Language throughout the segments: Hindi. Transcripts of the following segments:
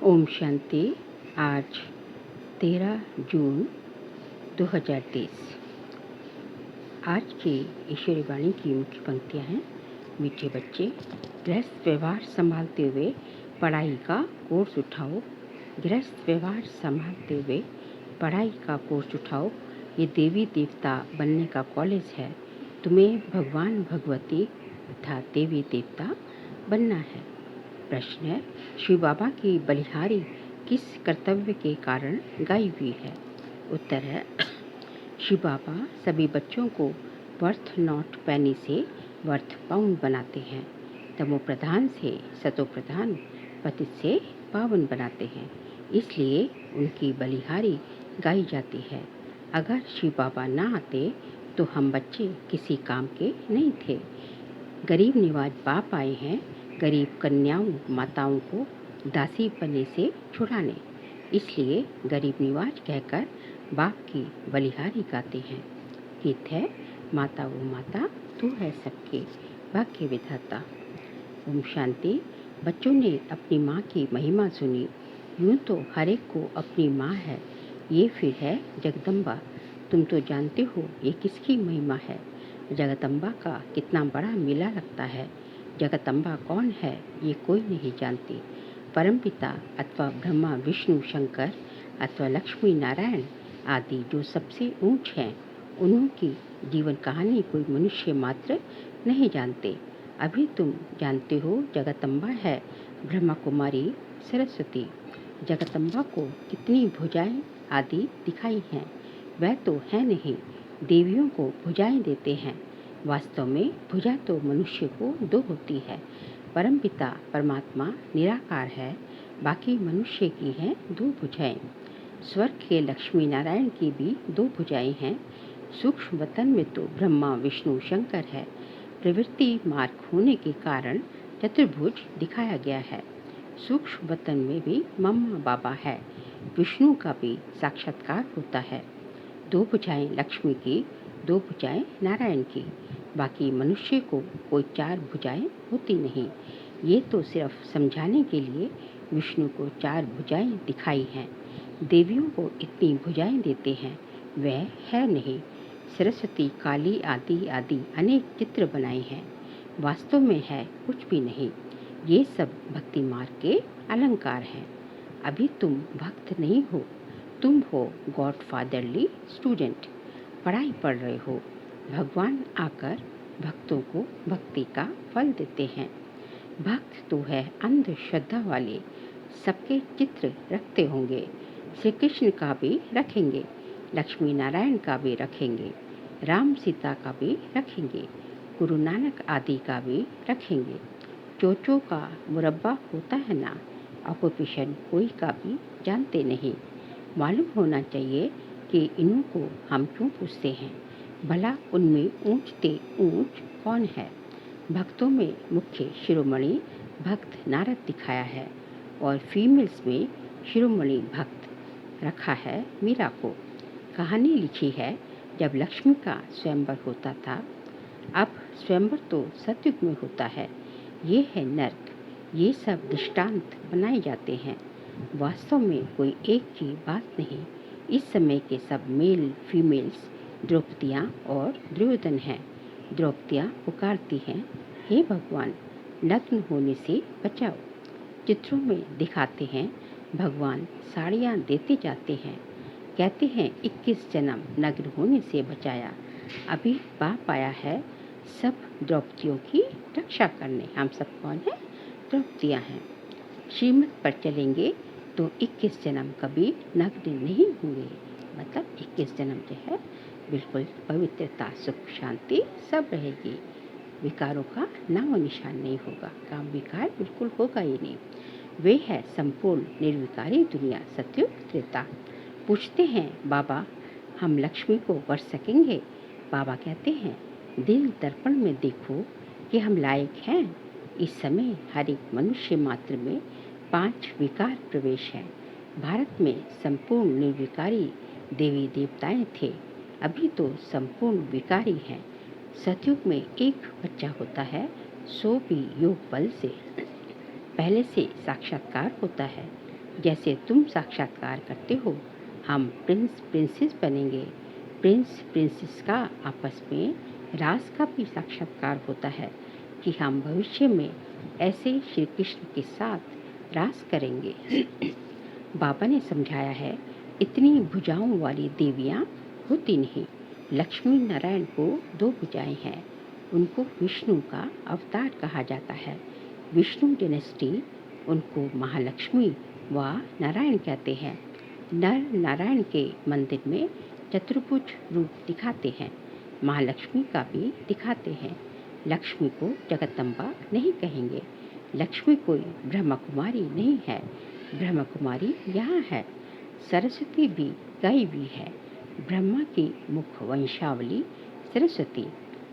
ओम शांति। आज 13 जून 2023। आज की ईश्वरी वाणी की मुख्य पंक्तियाँ हैं। मीठे बच्चे, गृहस्थ व्यवहार संभालते हुए पढ़ाई का कोर्स उठाओ। गृहस्थ व्यवहार संभालते हुए पढ़ाई का कोर्स उठाओ। ये देवी देवता बनने का कॉलेज है। तुम्हें भगवान भगवती तथा देवी देवता बनना है। प्रश्न है, शिव बाबा की बलिहारी किस कर्तव्य के कारण गाई हुई है? उत्तर है, शिव बाबा सभी बच्चों को वर्थ नॉट पैनी से वर्थ पाउंड बनाते हैं। तमो प्रधान से सतो प्रधान, पतित से पावन बनाते हैं। इसलिए उनकी बलिहारी गाई जाती है। अगर शिव बाबा ना आते तो हम बच्चे किसी काम के नहीं थे। गरीब निवाज बाप आए हैं गरीब कन्याओं माताओं को दासी पन्ने से छुड़ाने। इसलिए गरीब निवाज कहकर बाप की बलिहारी गाते हैं। गीत है, माता वो माता तू है सबके भाग्य विधाता। ओम शांति। बच्चों ने अपनी माँ की महिमा सुनी। यूं तो हर एक को अपनी माँ है, ये फिर है जगदम्बा। तुम तो जानते हो ये किसकी महिमा है। जगदम्बा का कितना बड़ा मेला लगता है। जगदम्बा कौन है ये कोई नहीं जानती। परमपिता अथवा ब्रह्मा विष्णु शंकर अथवा लक्ष्मी नारायण आदि जो सबसे ऊंच हैं, उनकी जीवन कहानी कोई मनुष्य मात्र नहीं जानते। अभी तुम जानते हो जगदम्बा है ब्रह्मा कुमारी सरस्वती। जगदम्बा को कितनी भुजाएं आदि दिखाई हैं, वह तो है नहीं, देवियों को भुजाएं देते हैं। वास्तव में भुजा तो मनुष्य को दो होती है। परमपिता परमात्मा निराकार है, बाकी मनुष्य की हैं दो भुजाएं। स्वर्ग के लक्ष्मी नारायण की भी दो भुजाएं हैं। सूक्ष्म वतन में तो ब्रह्मा विष्णु शंकर है। प्रवृत्ति मार्ग होने के कारण चतुर्भुज दिखाया गया है। सूक्ष्म वतन में भी मम्मा बाबा है। विष्णु का भी साक्षात्कार होता है। दो भुजाएं लक्ष्मी की, दो भुजाएं नारायण की। बाकी मनुष्य को कोई चार भुजाएं होती नहीं। ये तो सिर्फ समझाने के लिए विष्णु को चार भुजाएं दिखाई हैं। देवियों को इतनी भुजाएं देते हैं, वह है नहीं। सरस्वती काली आदि आदि अनेक चित्र बनाए हैं, वास्तव में है कुछ भी नहीं। ये सब भक्ति मार्ग के अलंकार हैं। अभी तुम भक्त नहीं हो, तुम हो गॉड फादरली स्टूडेंट। पढ़ाई पढ़ रहे हो। भगवान आकर भक्तों को भक्ति का फल देते हैं। भक्त तो है अंधश्रद्धा वाले, सबके चित्र रखते होंगे। श्री कृष्ण का भी रखेंगे, लक्ष्मी नारायण का भी रखेंगे, राम सीता का भी रखेंगे, गुरु नानक आदि का भी रखेंगे। चोचों का मुरब्बा होता है ना, ऑक्यूपेशन कोई का भी जानते नहीं। मालूम होना चाहिए कि इन्हों को हम क्यों पूछते हैं, भला उनमें ऊंचते ऊंच कौन है। भक्तों में मुख्य शिरोमणि भक्त नारद दिखाया है और फीमेल्स में शिरोमणि भक्त रखा है मीरा को। कहानी लिखी है जब लक्ष्मी का स्वयंवर होता था। अब स्वयंवर तो सतयुग में होता है। ये है नर्क। ये सब दृष्टांत बनाए जाते हैं, वास्तव में कोई एक की बात नहीं। इस समय के सब मेल फीमेल्स द्रौपदियाँ और दुर्योधन हैं। द्रौपदियाँ पुकारती हैं, हे भगवान नग्न होने से बचाओ। चित्रों में दिखाते हैं भगवान साड़ियाँ देते जाते हैं, कहते हैं 21 जन्म नग्न होने से बचाया। अभी बाप आया है सब द्रौपदियों की रक्षा करने। हम सब कौन हैं? द्रौपदियाँ हैं। श्रीमत पर चलेंगे तो 21 जन्म कभी नग्न नहीं होंगे। मतलब 21 जन्म जो है बिल्कुल पवित्रता सुख शांति सब रहेगी। विकारों का नाम निशान नहीं होगा। काम विकार बिल्कुल होगा ही नहीं। वे है संपूर्ण निर्विकारी दुनिया सत्युग त्रेता। पूछते हैं बाबा हम लक्ष्मी को वर सकेंगे? बाबा कहते हैं दिल दर्पण में देखो कि हम लायक हैं। इस समय हर एक मनुष्य मात्र में 5 विकार प्रवेश है। भारत में संपूर्ण निर्विकारी देवी देवताएं थे, अभी तो संपूर्ण विकारी हैं। सतयुग में एक बच्चा होता है, सो भी योग बल से पहले से साक्षात्कार होता है। जैसे तुम साक्षात्कार करते हो, हम प्रिंस प्रिंसेस बनेंगे। प्रिंस प्रिंसेस का आपस में रास का भी साक्षात्कार होता है कि हम भविष्य में ऐसे श्री कृष्ण के साथ रास करेंगे। बाबा ने समझाया है, इतनी भुजाओं वाली देवियाँ होती नहीं। लक्ष्मी नारायण को 2 भुजाएं हैं। उनको विष्णु का अवतार कहा जाता है। विष्णु डायनेस्टी उनको महालक्ष्मी व नारायण कहते हैं। नर नारायण के मंदिर में चतुर्भुज रूप दिखाते हैं, महालक्ष्मी का भी दिखाते हैं। लक्ष्मी को जगदम्बा नहीं कहेंगे। लक्ष्मी कोई ब्रह्मा कुमारी नहीं है, ब्रह्मा कुमारी यहाँ है। सरस्वती भी गई भी है। ब्रह्मा की मुख वंशावली सरस्वती,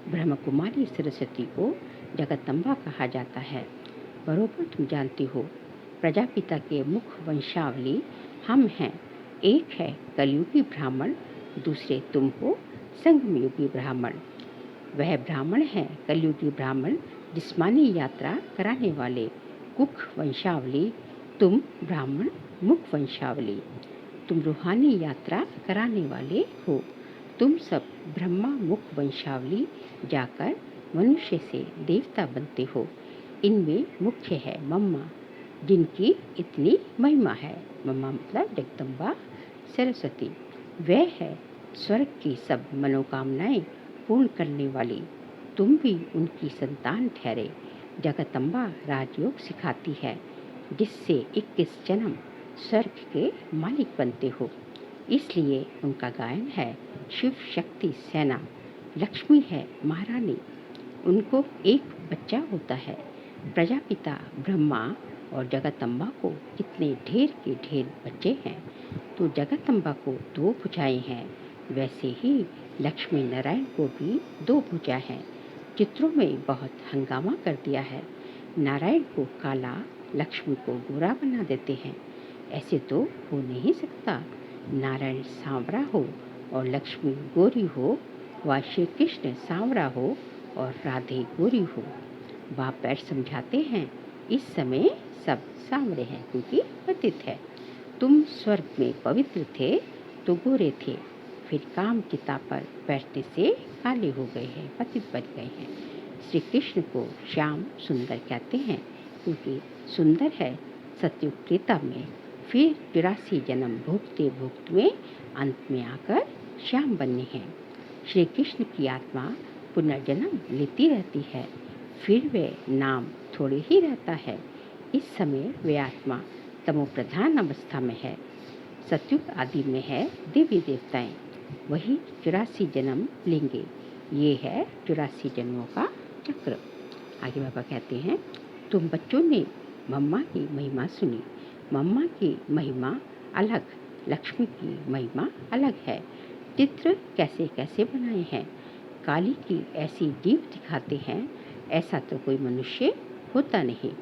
ब्रह्मा कुमारी सरस्वती को जगदम्बा कहा जाता है। बरोबर तुम जानती हो, प्रजापिता के मुख वंशावली हम हैं। एक है कलयुगी ब्राह्मण, दूसरे तुम हो संगमयुगी ब्राह्मण। वह ब्राह्मण है कलयुगी ब्राह्मण, जिस्मानी यात्रा कराने वाले। कुख वंशावली, तुम ब्राह्मण मुख वंशावली। तुम रूहानी यात्रा कराने वाले हो। तुम सब ब्रह्मा मुख वंशावली जाकर मनुष्य से देवता बनते हो। इनमें मुख्य है मम्मा, जिनकी इतनी महिमा है। मम्मा मतलब जगदम्बा सरस्वती। वह है स्वर्ग की सब मनोकामनाएं पूर्ण करने वाली। तुम भी उनकी संतान ठहरे। जगदम्बा राजयोग सिखाती है, जिससे 21 जन्म स्वर्ग के मालिक बनते हो। इसलिए उनका गायन है शिव शक्ति सेना। लक्ष्मी है महारानी, उनको एक बच्चा होता है। प्रजापिता ब्रह्मा और जगदम्बा को कितने ढेर के ढेर बच्चे हैं। तो जगदम्बा को 2 भुजाएं हैं, वैसे ही लक्ष्मी नारायण को भी 2 भुजा हैं। चित्रों में बहुत हंगामा कर दिया है। नारायण को काला, लक्ष्मी को गोरा बना देते हैं। ऐसे तो हो नहीं सकता। नारायण सांवरा हो और लक्ष्मी गोरी हो, व श्री कृष्ण सांवरा हो और राधे गोरी हो। बाप बैठ समझाते हैं, इस समय सब सांवरे हैं क्योंकि पतित है। तुम स्वर्ग में पवित्र थे तो गोरे थे, फिर काम चिता पर बैठने से काले हो गए हैं, पतित बन गए हैं। श्री कृष्ण को श्याम सुंदर कहते हैं क्योंकि सुंदर है सतयुग त्रेता में, फिर 84 जन्म भोगते भोगते अंत में आकर श्याम बनने हैं। श्री कृष्ण की आत्मा पुनर्जन्म लेती रहती है, फिर वे नाम थोड़े ही रहता है। इस समय वे आत्मा तमो प्रधान अवस्था में है। सतयुग आदि में है देवी देवताएं, वही 84 जन्म लेंगे। ये है 84 जन्मों का चक्र। आगे बाबा कहते हैं, तुम बच्चों ने मम्मा की महिमा सुनी। मम्मा की महिमा अलग, लक्ष्मी की महिमा अलग है। चित्र कैसे कैसे बनाए हैं। काली की ऐसी जीव दिखाते हैं, ऐसा तो कोई मनुष्य होता नहीं।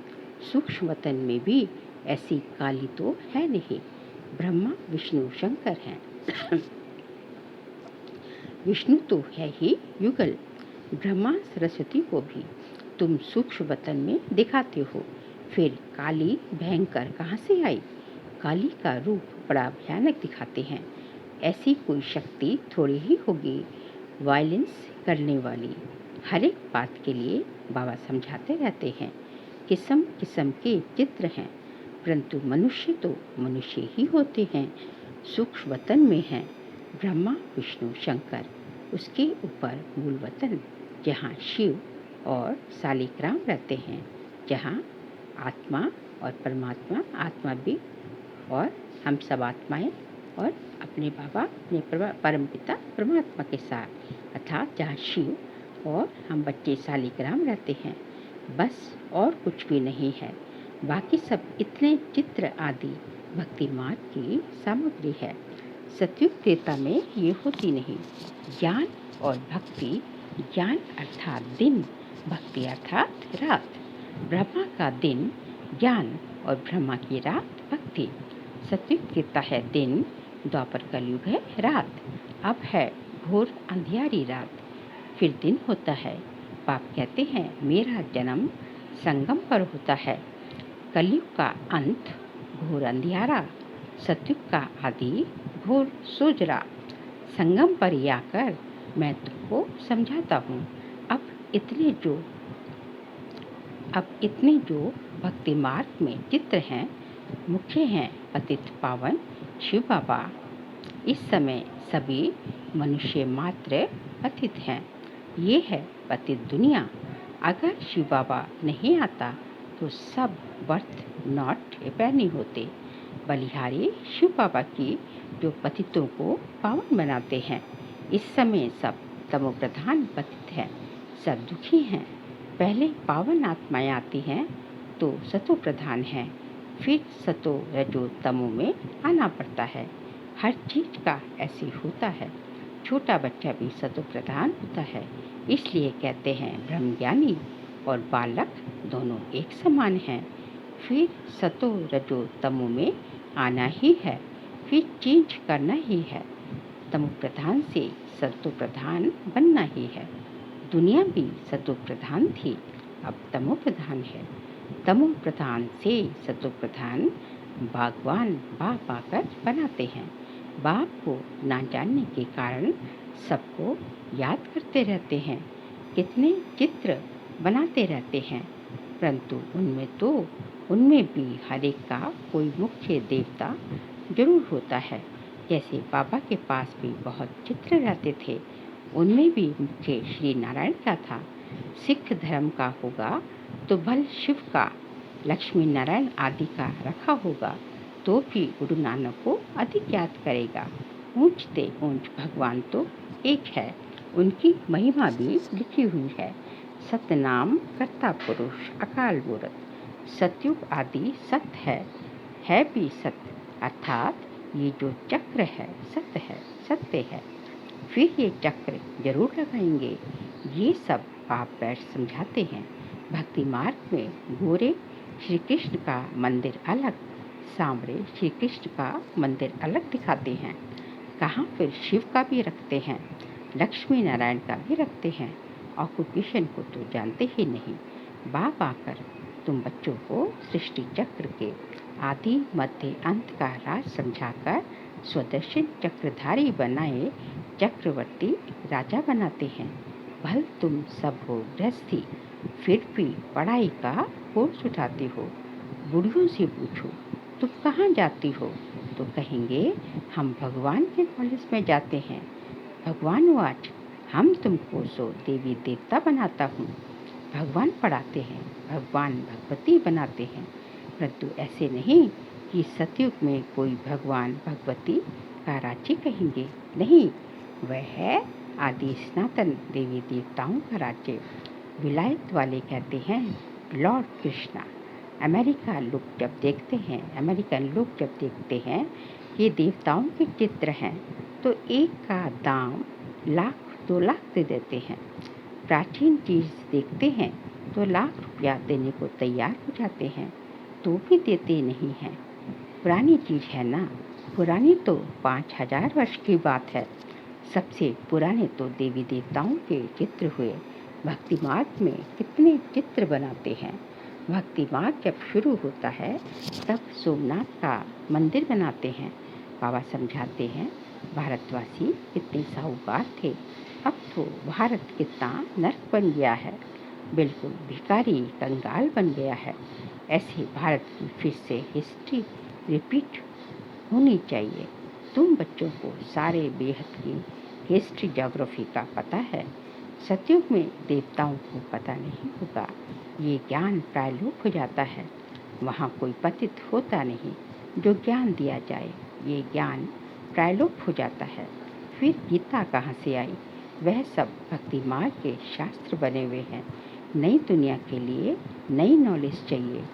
सूक्ष्म वतन में भी ऐसी काली तो है नहीं। ब्रह्मा विष्णु शंकर हैं। विष्णु तो है ही युगल। ब्रह्मा सरस्वती को भी तुम सूक्ष्म वतन में दिखाते हो। फिर काली भयंकर कहाँ से आई। काली का रूप बड़ा भयानक दिखाते हैं। ऐसी कोई शक्ति थोड़ी ही होगी वायलेंस करने वाली। हर एक बात के लिए बाबा समझाते रहते हैं। किस्म किस्म के चित्र हैं, परंतु मनुष्य तो मनुष्य ही होते हैं। सूक्ष्म वतन में हैं ब्रह्मा विष्णु शंकर, उसके ऊपर मूल वतन जहाँ शिव और शालिग्राम रहते हैं, जहाँ आत्मा और परमात्मा, आत्मा भी और हम सब आत्माएं और अपने बाबा अपने परम पिता परमात्मा के साथ, अर्थात जहाँ शिव और हम बच्चे शालिग्राम रहते हैं, बस और कुछ भी नहीं है। बाकी सब इतने चित्र आदि भक्ति मार्ग की सामग्री है। सतयुग त्रेता में ये होती नहीं। ज्ञान और भक्ति, ज्ञान अर्थात दिन, भक्ति अर्थात रात। ब्रह्मा का दिन ज्ञान और ब्रह्मा की रात भक्ति। सतयुग त्रेता है दिन, द्वापर कलयुग है रात। अब है घोर अंधियारी रात, फिर दिन होता है। बाप कहते हैं मेरा जन्म संगम पर होता है। कलयुग का अंत घोर अंधियारा, सतयुग का आदि घोर सोजरा, संगम पर ही आकर मैं तुमको समझाता हूँ। अब इतने जो भक्ति मार्ग में चित्र हैं, मुख्य हैं पतित पावन शिव बाबा। इस समय सभी मनुष्य मात्र पतित हैं। ये है पतित दुनिया। अगर शिव बाबा नहीं आता तो सब वर्थ नॉट ए पैनी होते। बलिहारी शिव बाबा की जो पतितों को पावन बनाते हैं। इस समय सब तमो प्रधान पतित हैं, सब दुखी हैं। पहले पावन आत्माएं आती हैं तो सतो प्रधान हैं, फिर सतो रजो तमो में आना पड़ता है। हर चीज का ऐसे होता है। छोटा बच्चा भी सतो प्रधान होता है, इसलिए कहते हैं ब्रह्मज्ञानी और बालक दोनों एक समान हैं। फिर सतो रजो तमो में आना ही है, फिर चेंज करना ही है। तमो प्रधान से सतो प्रधान बनना ही है। दुनिया भी सतो प्रधान थी, अब तमो प्रधान है। तमो प्रधान से सतो प्रधान भगवान बाप आकर बनाते हैं। बाप को ना जानने के कारण सबको याद करते रहते हैं, कितने चित्र बनाते रहते हैं, परंतु उनमें भी हर एक का कोई मुख्य देवता जरूर होता है। जैसे बाबा के पास भी बहुत चित्र रहते थे, उनमें भी मुख्य श्री नारायण का था। सिख धर्म का होगा तो भल शिव का, लक्ष्मी नारायण आदि का रखा होगा तो भी गुरु नानक को अधिक याद करेगा। ऊंचते ऊंच भगवान तो एक है, उनकी महिमा भी लिखी हुई है। सतनाम कर्ता पुरुष अकाल मूरत, सतयुग आदि सत्य है भी सत्य, अर्थात ये जो चक्र है सत्य है। फिर ये चक्र जरूर लगाएंगे। ये सब आप बैठ समझाते हैं। भक्ति मार्ग में गोरे श्री कृष्ण का मंदिर अलग, सांवरे श्री कृष्ण का मंदिर अलग दिखाते हैं। कहाँ फिर शिव का भी रखते हैं, लक्ष्मी नारायण का भी रखते हैं। ऑक्यूपेशन को तो जानते ही नहीं। बाप आकर तुम बच्चों को सृष्टि चक्र के आदि मध्य अंत का राज समझाकर स्वदर्शन चक्रधारी बनाए चक्रवर्ती राजा बनाते हैं। भल तुम सब हो गृहस्थी, फिर भी पढ़ाई का कोर्स उठाते हो। बुढ़ियों से पूछो तुम कहाँ जाती हो तो कहेंगे हम भगवान के कॉलेज में जाते हैं। भगवान वाच हम तुमको सो देवी देवता बनाता हूँ। भगवान पढ़ाते हैं, भगवान भगवती बनाते हैं, परंतु ऐसे नहीं कि सतयुग में कोई भगवान भगवती का राज्य कहेंगे। नहीं, वह है आदि सनातन देवी देवताओं का राज्य। विलायत वाले कहते हैं लॉर्ड कृष्णा। अमेरिकन लोग जब देखते हैं ये देवताओं के चित्र हैं तो एक का दाम 1,00,000-2 लाख दे देते हैं। प्राचीन चीज देखते हैं तो 1,00,000 रुपया देने को तैयार हो जाते हैं, तो भी देते नहीं हैं। पुरानी चीज है ना, पुरानी तो 5,000 वर्ष की बात है। सबसे पुराने तो देवी देवताओं के चित्र हुए। भक्ति मार्ग में कितने चित्र बनाते हैं। भक्ति मार्ग जब शुरू होता है तब सोमनाथ का मंदिर बनाते हैं। बाबा समझाते हैं भारतवासी कितने साहूकार थे, अब तो भारत कितना नर्क बन गया है, बिल्कुल भिखारी कंगाल बन गया है। ऐसे भारत की फिर से हिस्ट्री रिपीट होनी चाहिए। तुम बच्चों को सारे बेहद की हिस्ट्री ज्योग्राफी का पता है। सतयुग में देवताओं को पता नहीं होगा, ये ज्ञान प्रायलोप हो जाता है। वहाँ कोई पतित होता नहीं जो ज्ञान दिया जाए, ये ज्ञान प्रायलोप हो जाता है। फिर गीता कहाँ से आई? वह सब भक्ति मार्ग के शास्त्र बने हुए हैं। नई दुनिया के लिए नई नॉलेज चाहिए।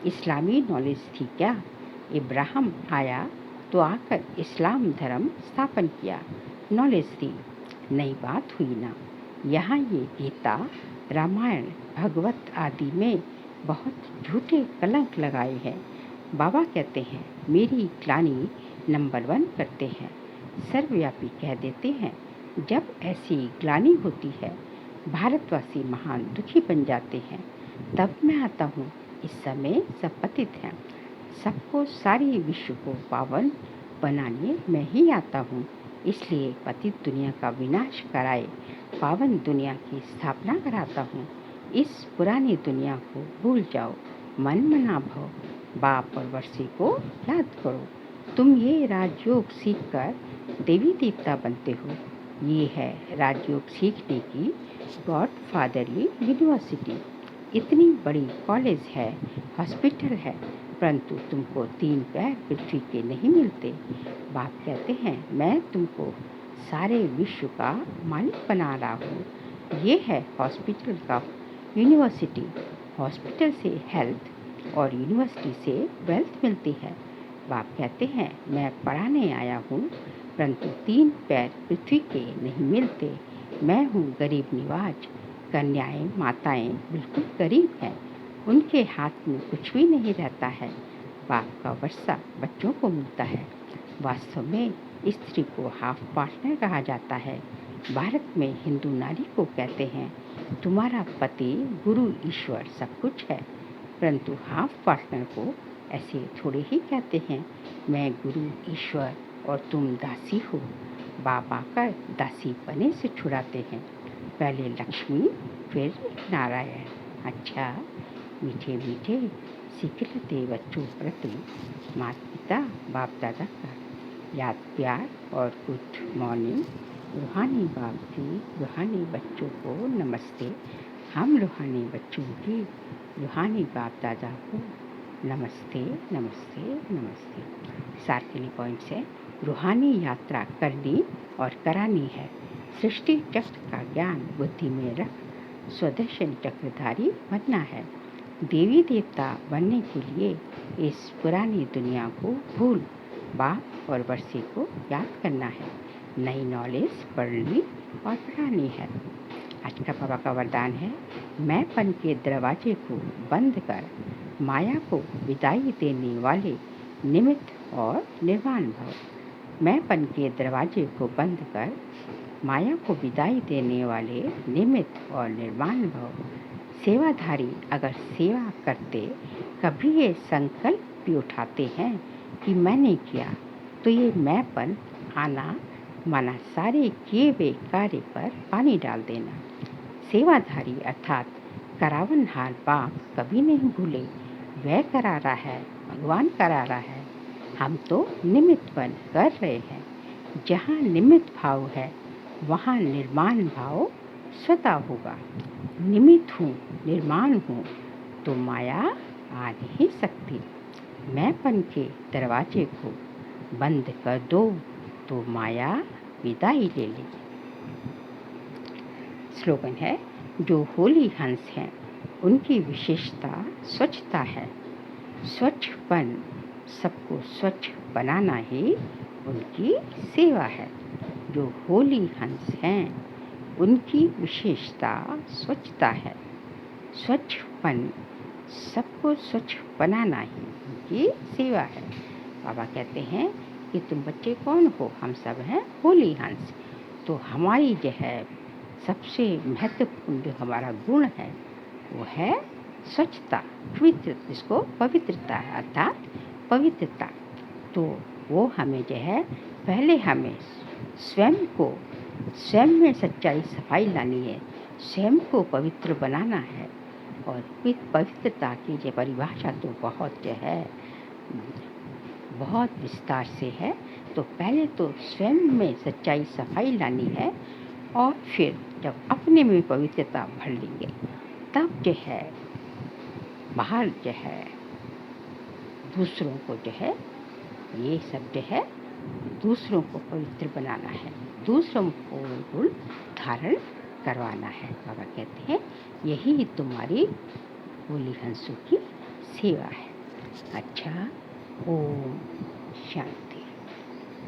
इस्लामी नॉलेज थी क्या? इब्राहिम आया तो आकर इस्लाम धर्म स्थापन किया, नॉलेज थी, नई बात हुई ना। यहाँ ये गीता रामायण भगवत आदि में बहुत झूठे कलंक लगाए हैं। बाबा कहते हैं मेरी ग्लानि नंबर 1 करते हैं, सर्वव्यापी कह देते हैं। जब ऐसी ग्लानि होती है भारतवासी महान दुखी बन जाते हैं, तब मैं आता हूँ। इस समय सब पतित हैं, सबको, सारे विश्व को पावन बनाने मैं ही आता हूँ। इसलिए पतित दुनिया का विनाश कराए पावन दुनिया की स्थापना कराता हूँ। इस पुरानी दुनिया को भूल जाओ, मन मना भव, बाप और वर्षी को याद करो। तुम ये राजयोग सीखकर देवी देवता बनते हो। ये है राजयोग सीखने की गॉडफादरली यूनिवर्सिटी। इतनी बड़ी कॉलेज है, हॉस्पिटल है, परंतु तुमको 3 पैर पृथ्वी के नहीं मिलते। बाप कहते हैं मैं तुमको सारे विश्व का मालिक बना रहा हूँ। ये है हॉस्पिटल का यूनिवर्सिटी। हॉस्पिटल से हेल्थ और यूनिवर्सिटी से वेल्थ मिलती है। बाप कहते हैं मैं पढ़ाने आया हूँ, परंतु 3 पैर पृथ्वी के नहीं मिलते। मैं हूँ गरीब निवाज। कन्याएं, माताएं बिल्कुल गरीब हैं, उनके हाथ में कुछ भी नहीं रहता है। बाप का वर्षा बच्चों को मिलता है। वास्तव में स्त्री को हाफ पार्टनर कहा जाता है। भारत में हिंदू नारी को कहते हैं तुम्हारा पति गुरु ईश्वर सब कुछ है, परंतु हाफ पार्टनर को ऐसे थोड़े ही कहते हैं मैं गुरु ईश्वर और तुम दासी हो। बाप आकर दासी पने से छुड़ाते हैं। पहले लक्ष्मी फिर नारायण। अच्छा, मीठे मीठे सीख लेते बच्चों प्रति माता पिता बाप दादा का याद प्यार और गुड मॉर्निंग। रूहानी बाप की रूहानी बच्चों को नमस्ते। हम रूहानी बच्चों की रूहानी बाप दादा को नमस्ते नमस्ते नमस्ते। सार के लिए पॉइंट्स है, रूहानी यात्रा करनी और करानी है। सृष्टि चक्र का ज्ञान बुद्धि में रख स्वदर्शन चक्रधारी बनना है। देवी देवता बनने के लिए इस पुरानी दुनिया को भूल बाप और वर्षी को याद करना है। नई नॉलेज पढ़नी और पढ़ानी है। आज का बाबा का वरदान है मैंपन के दरवाजे को बंद कर माया को विदाई देने वाले निमित्त और निर्वाण भव। मैंपन के दरवाजे को बंद कर माया को विदाई देने वाले निमित्त और निर्वाण भव। सेवाधारी अगर सेवा करते कभी ये संकल्प भी उठाते हैं कि मैंने किया, तो ये मैंपन आना माना सारे किए हुए कार्य पर पानी डाल देना। सेवाधारी अर्थात करावनहार बाप कभी नहीं भूले, वह करा रहा है, भगवान करा रहा है, हम तो निमित्त बन कर रहे हैं। जहाँ निमित्त भाव है वहाँ निर्माण भाव स्वतः होगा। निमित्त हूँ, निर्माण हूँ, तो माया आ नहीं सकती। मैंपन के दरवाजे को बंद कर दो तो माया विदाई ले ले। स्लोगन है, जो होली हंस हैं उनकी विशेषता स्वच्छता है। स्वच्छपन, सबको स्वच्छ बनाना ही उनकी सेवा है। जो होली हंस हैं उनकी विशेषता स्वच्छता है। स्वच्छपन, सबको स्वच्छ बनाना ही उनकी सेवा है। बाबा कहते हैं कि तुम बच्चे कौन हो? हम सब हैं होली हंस। तो हमारी जो है सबसे महत्वपूर्ण जो हमारा गुण है वो है स्वच्छता, पवित्र, जिसको पवित्रता है अर्थात पवित्रता। तो वो हमें जो है पहले हमें स्वयं में सच्चाई सफाई लानी है, स्वयं को पवित्र बनाना है। और पवित्रता की जो परिभाषा तो बहुत जो है बहुत विस्तार से है। तो पहले तो स्वयं में सच्चाई सफाई लानी है और फिर जब अपने में पवित्रता भर लेंगे तब जो है बाहर जो है दूसरों को जो है ये सब जो है दूसरों को पवित्र बनाना है, दूसरों को गुण धारण करवाना है। बाबा कहते हैं यही तुम्हारी होली हंसों की सेवा है। अच्छा, ओम शांति।